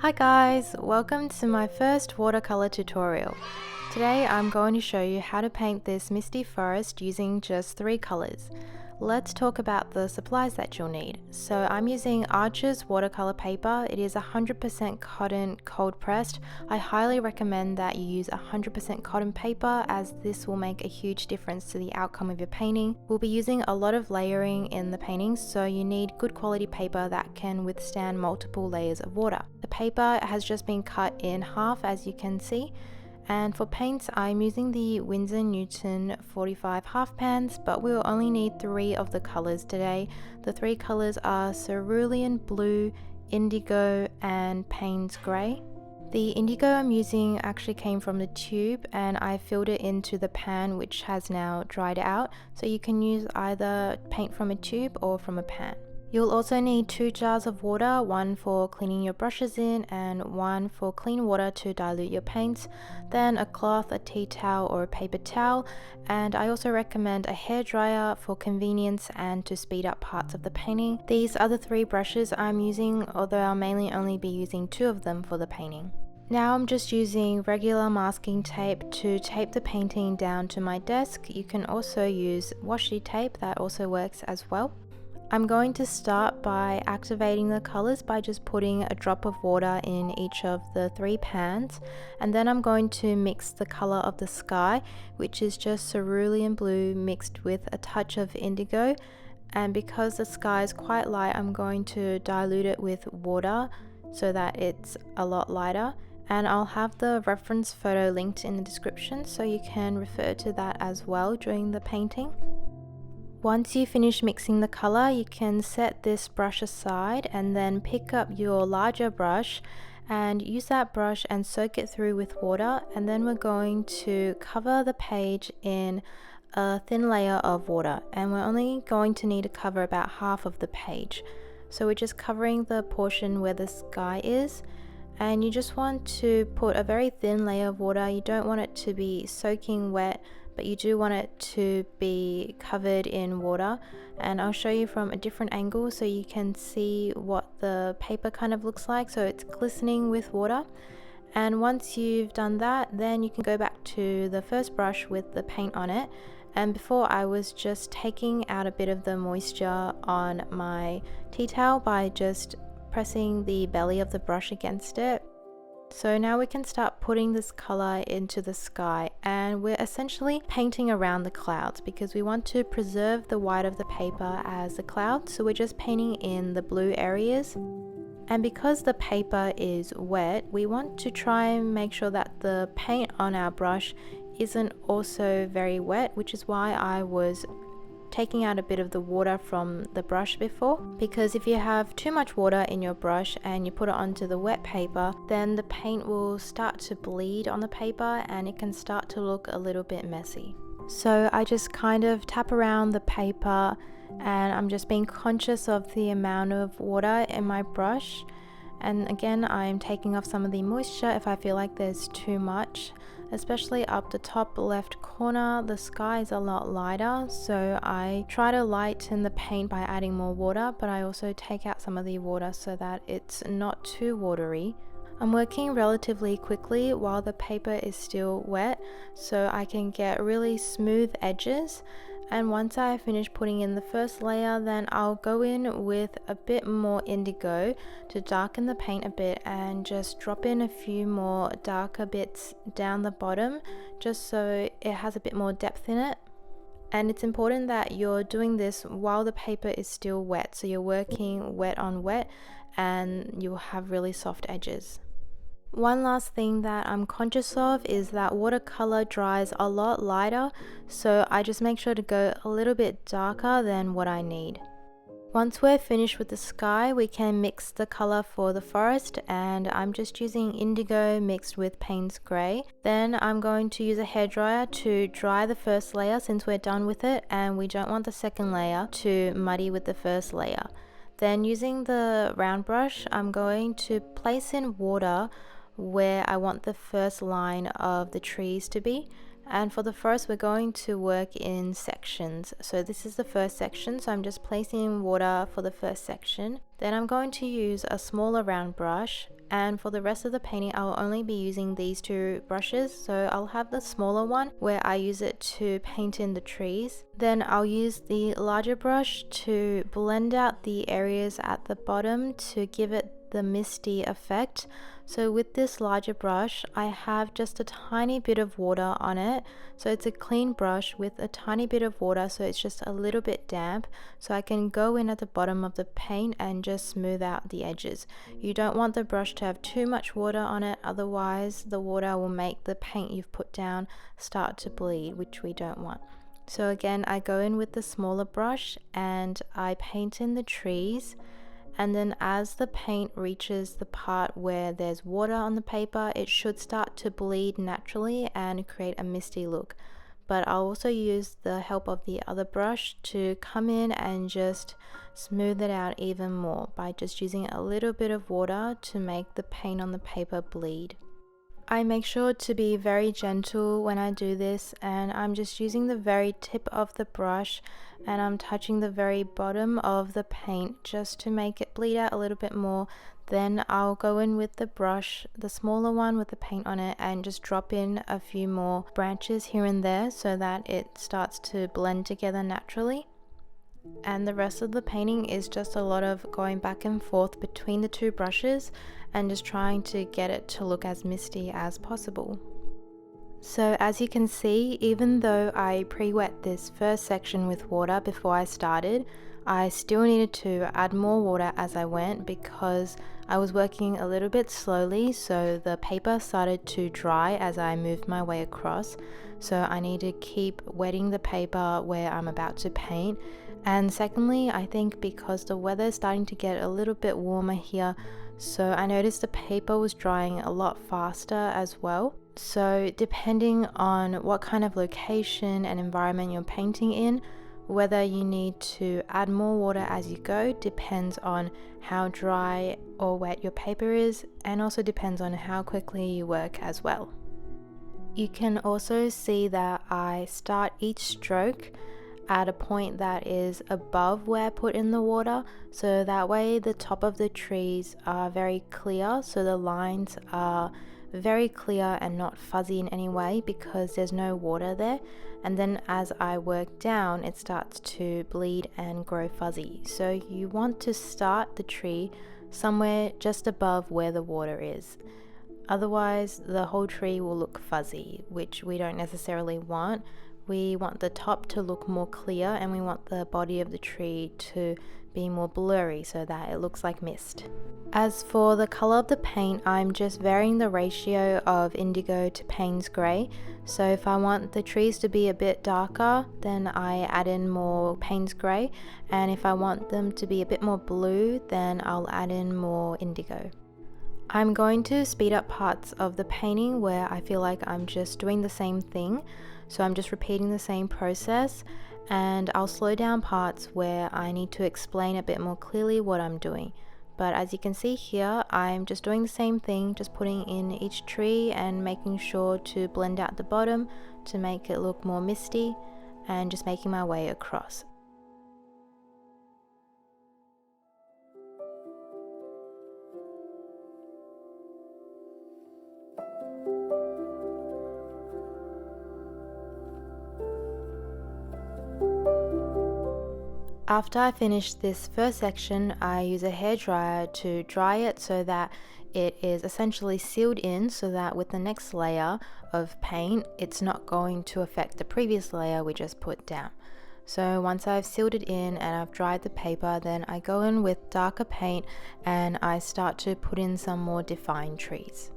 Hi guys, welcome to my first watercolor tutorial. Today I'm going to show you how to paint this misty forest using just 3 colors. Let's talk about the supplies that you'll need. So I'm using Arches watercolor paper. It is 100% cotton cold pressed. I highly recommend that you use 100% cotton paper as this will make a huge difference to the outcome of your painting. We'll be using a lot of layering in the paintings, so you need good quality paper that can withstand multiple layers of water. The paper has just been cut in half, as you can see. And for paints, I'm using the Winsor Newton 45 half pans, but we'll only need 3 of the colors today. The 3 colors are cerulean blue, indigo, and Payne's grey. The indigo I'm using actually came from the tube and I filled it into the pan, which has now dried out, so you can use either paint from a tube or from a pan. You'll also need 2 jars of water, one for cleaning your brushes in and one for clean water to dilute your paints, then a cloth, a tea towel or a paper towel, and I also recommend a hairdryer for convenience and to speed up parts of the painting. These are the 3 brushes I'm using, although I'll mainly only be using 2 of them for the painting. Now I'm just using regular masking tape to tape the painting down to my desk. You can also use washi tape, that also works as well. I'm going to start by activating the colors by just putting a drop of water in each of the 3 pans, and then I'm going to mix the color of the sky, which is just cerulean blue mixed with a touch of indigo. And because the sky is quite light, I'm going to dilute it with water so that it's a lot lighter, and I'll have the reference photo linked in the description so you can refer to that as well during the painting. Once you finish mixing the color, you can set this brush aside and then pick up your larger brush and use that brush and soak it through with water, and then we're going to cover the page in a thin layer of water, and we're only going to need to cover about half of the page. So we're just covering the portion where the sky is, and you just want to put a very thin layer of water. You don't want it to be soaking wet, but you do want it to be covered in water, and I'll show you from a different angle so you can see what the paper kind of looks like. So it's glistening with water, and once you've done that, then you can go back to the first brush with the paint on it. And before, I was just taking out a bit of the moisture on my tea towel by just pressing the belly of the brush against it. So now we can start putting this color into the sky, and we're essentially painting around the clouds because we want to preserve the white of the paper as the clouds, so we're just painting in the blue areas. And because the paper is wet, we want to try and make sure that the paint on our brush isn't also very wet, which is why I was taking out a bit of the water from the brush before, because if you have too much water in your brush and you put it onto the wet paper, then the paint will start to bleed on the paper and it can start to look a little bit messy. So I just kind of tap around the paper, and I'm just being conscious of the amount of water in my brush, and again I'm taking off some of the moisture if I feel like there's too much. Especially up the top left corner, the sky is a lot lighter, so I try to lighten the paint by adding more water, but I also take out some of the water so that it's not too watery. I'm working relatively quickly while the paper is still wet so I can get really smooth edges. And once I finish putting in the first layer, then I'll go in with a bit more indigo to darken the paint a bit and just drop in a few more darker bits down the bottom just so it has a bit more depth in it. And it's important that you're doing this while the paper is still wet, so you're working wet on wet and you'll have really soft edges. One last thing that I'm conscious of is that watercolor dries a lot lighter, so I just make sure to go a little bit darker than what I need. Once we're finished with the sky, we can mix the color for the forest, and I'm just using indigo mixed with Payne's grey. Then I'm going to use a hairdryer to dry the first layer since we're done with it, and we don't want the second layer to muddy with the first layer. Then using the round brush, I'm going to place in water where I want the first line of the trees to be, And for the first, we're going to work in sections. So this is the first section, so I'm just placing water for the first section. Then I'm going to use a smaller round brush, and for the rest of the painting I'll only be using these two brushes. So I'll have the smaller one where I use it to paint in the trees. Then I'll use the larger brush to blend out the areas at the bottom to give it the misty effect. So with this larger brush I have just a tiny bit of water on it, so it's a clean brush with a tiny bit of water, so it's just a little bit damp, so I can go in at the bottom of the paint and just smooth out the edges. You don't want the brush to have too much water on it, otherwise the water will make the paint you've put down start to bleed, which we don't want. So again, I go in with the smaller brush and I paint in the trees, and then as the paint reaches the part where there's water on the paper, it should start to bleed naturally and create a misty look. But I'll also use the help of the other brush to come in and just smooth it out even more by just using a little bit of water to make the paint on the paper bleed. I make sure to be very gentle when I do this, and I'm just using the very tip of the brush and I'm touching the very bottom of the paint just to make it bleed out a little bit more. Then I'll go in with the brush, the smaller one with the paint on it, and just drop in a few more branches here and there so that it starts to blend together naturally. And the rest of the painting is just a lot of going back and forth between the two brushes and just trying to get it to look as misty as possible. So as you can see, even though I pre-wet this first section with water before I started, I still needed to add more water as I went because I was working a little bit slowly, so the paper started to dry as I moved my way across. So I need to keep wetting the paper where I'm about to paint. And secondly, I think because the weather is starting to get a little bit warmer here, so I noticed the paper was drying a lot faster as well. So depending on what kind of location and environment you're painting in, whether you need to add more water as you go depends on how dry or wet your paper is, and also depends on how quickly you work as well. You can also see that I start each stroke at a point that is above where I put in the water, so that way the top of the trees are very clear, so the lines are very clear and not fuzzy in any way because there's no water there. And then as I work down, it starts to bleed and grow fuzzy. So you want to start the tree somewhere just above where the water is. Otherwise the whole tree will look fuzzy, which we don't necessarily want. We want the top to look more clear and we want the body of the tree to be more blurry so that it looks like mist. As for the color of the paint, I'm just varying the ratio of indigo to Payne's grey. So if I want the trees to be a bit darker, then I add in more Payne's grey, and if I want them to be a bit more blue, then I'll add in more indigo. I'm going to speed up parts of the painting where I feel like I'm just doing the same thing, so I'm just repeating the same process, and I'll slow down parts where I need to explain a bit more clearly what I'm doing. But as you can see here, I'm just doing the same thing, just putting in each tree and making sure to blend out the bottom to make it look more misty, and just making my way across. After I finish this first section, I use a hairdryer to dry it so that it is essentially sealed in, so that with the next layer of paint, it's not going to affect the previous layer we just put down. So once I've sealed it in and I've dried the paper, then I go in with darker paint and I start to put in some more defined trees.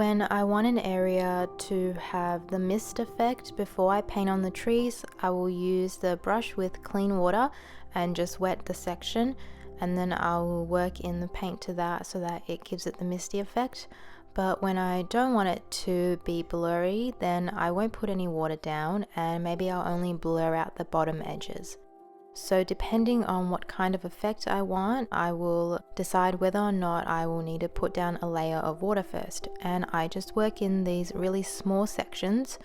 When I want an area to have the mist effect before I paint on the trees, I will use the brush with clean water and just wet the section, and then I will work in the paint to that so that it gives it the misty effect. But when I don't want it to be blurry, then I won't put any water down, and maybe I'll only blur out the bottom edges. So depending on what kind of effect I want, I will decide whether or not I will need to put down a layer of water first. And I just work in these really small sections,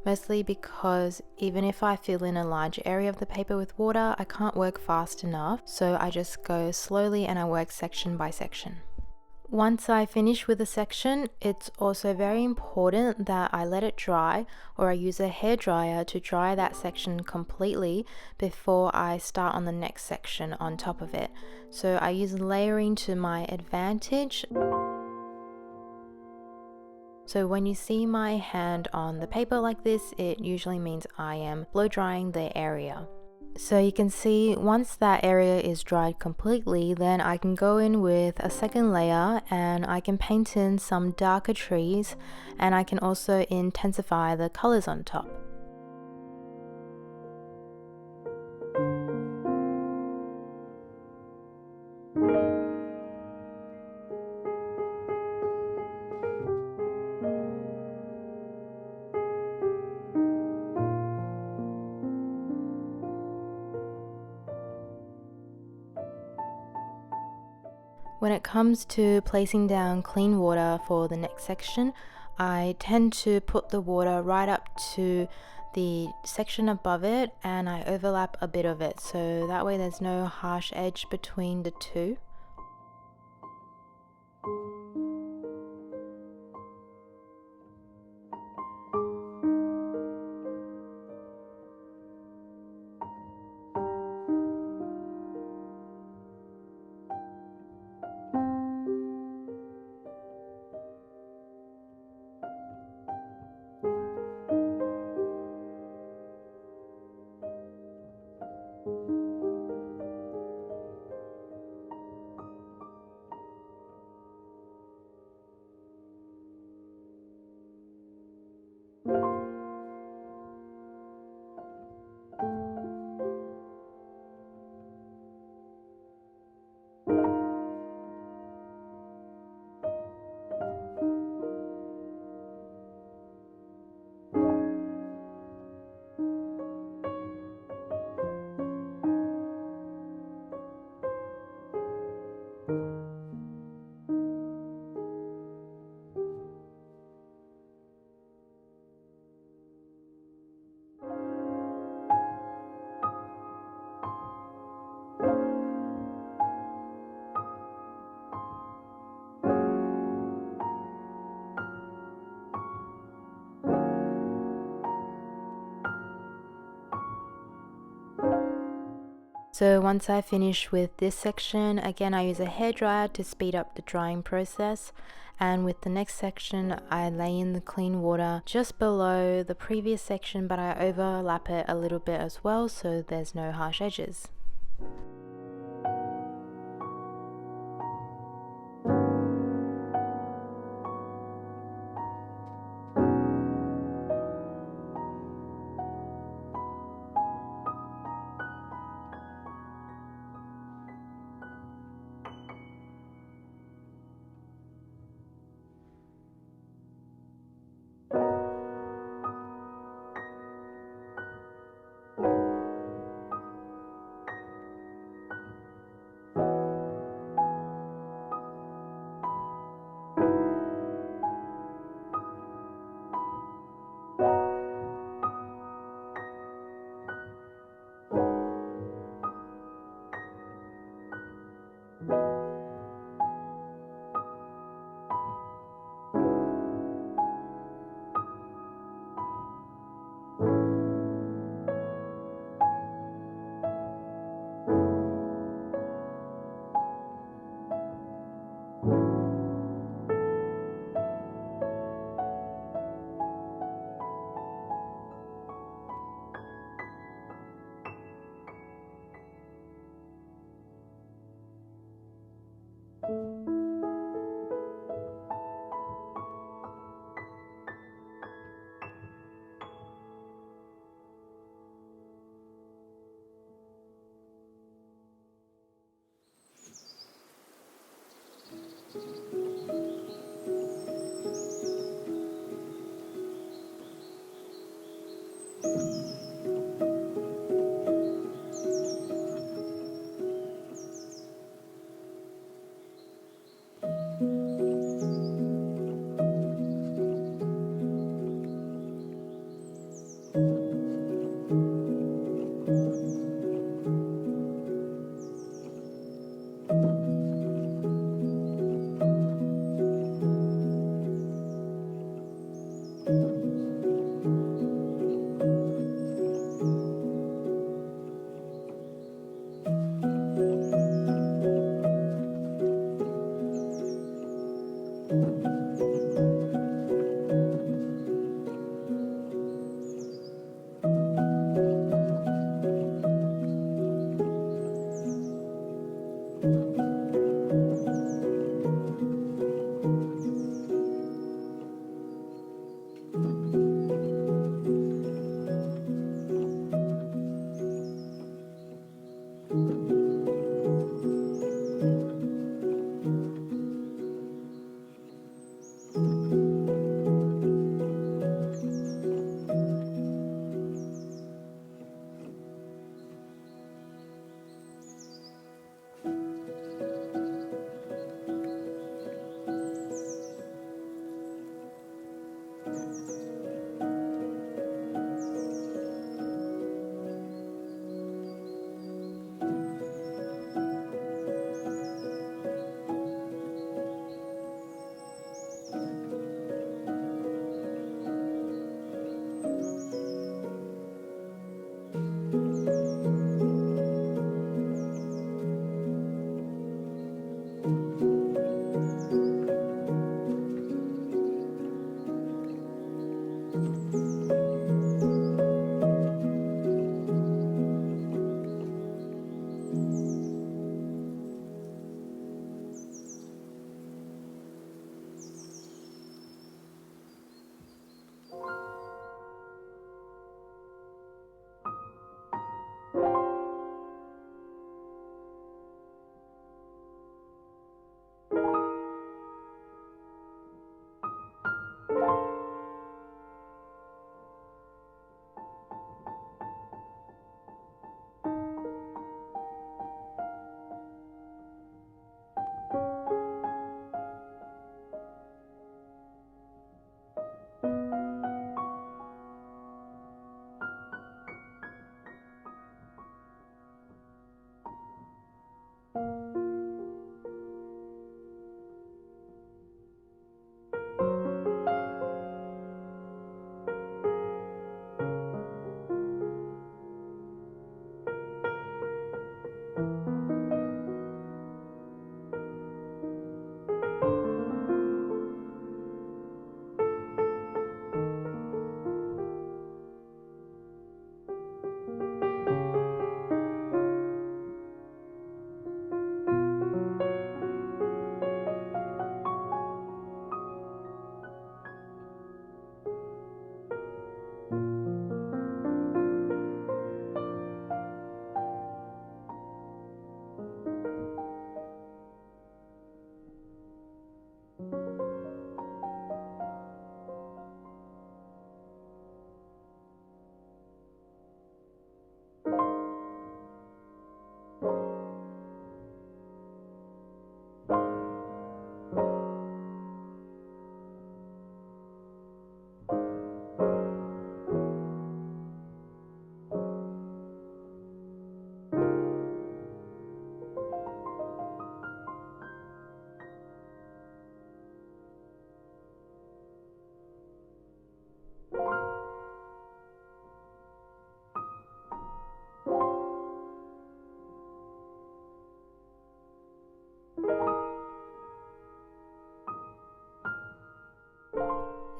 mostly because even if I fill in a large area of the paper with water, I can't work fast enough. So I just go slowly and I work section by section. Once I finish with a section, it's also very important that I let it dry, or I use a hairdryer to dry that section completely before I start on the next section on top of it. So I use layering to my advantage. So when you see my hand on the paper like this, it usually means I am blow drying the area. So you can see once that area is dried completely, then I can go in with a second layer and I can paint in some darker trees, and I can also intensify the colors on top. When it comes to placing down clean water for the next section, I tend to put the water right up to the section above it, and I overlap a bit of it, so that way there's no harsh edge between the two. So once I finish with this section, again I use a hairdryer to speed up the drying process, and with the next section I lay in the clean water just below the previous section, but I overlap it a little bit as well so there's no harsh edges.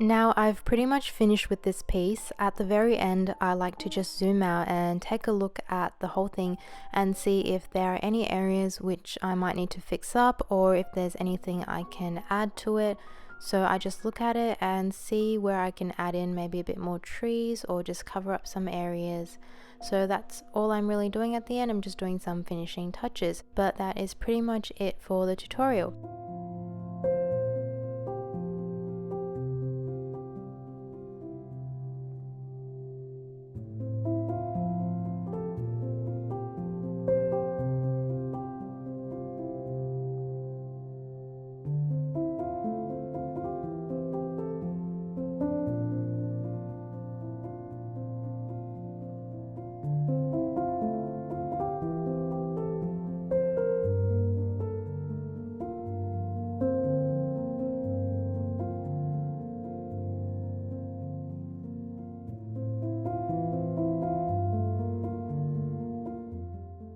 Now I've pretty much finished with this piece. At the very end, I like to just zoom out and take a look at the whole thing and see if there are any areas which I might need to fix up, or if there's anything I can add to it. So I just look at it and see where I can add in maybe a bit more trees or just cover up some areas. So that's all I'm really doing at the end. I'm just doing some finishing touches, but that is pretty much it for the tutorial.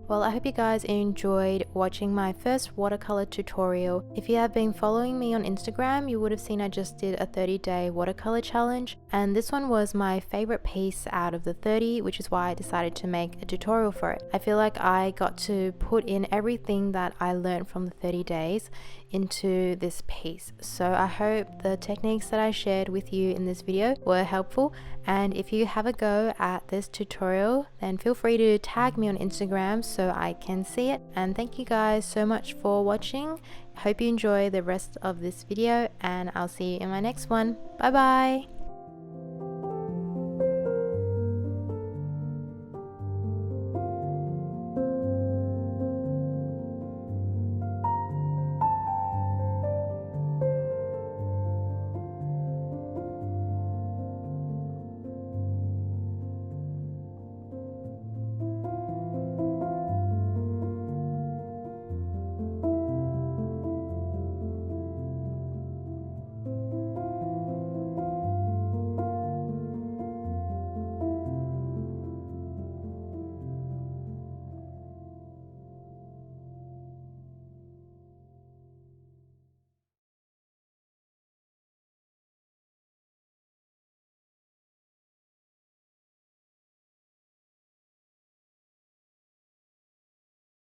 Well, I hope you guys enjoyed watching my first watercolor tutorial. If you have been following me on Instagram, you would have seen I just did a 30-day watercolor challenge, and this one was my favorite piece out of the 30, which is why I decided to make a tutorial for it. I feel like I got to put in everything that I learned from the 30 days into this piece. So I hope the techniques that I shared with you in this video were helpful, and if you have a go at this tutorial, then feel free to tag me on Instagram so I can see it. And thank you guys so much for watching. Hope you enjoy the rest of this video, and I'll see you in my next one. Bye bye.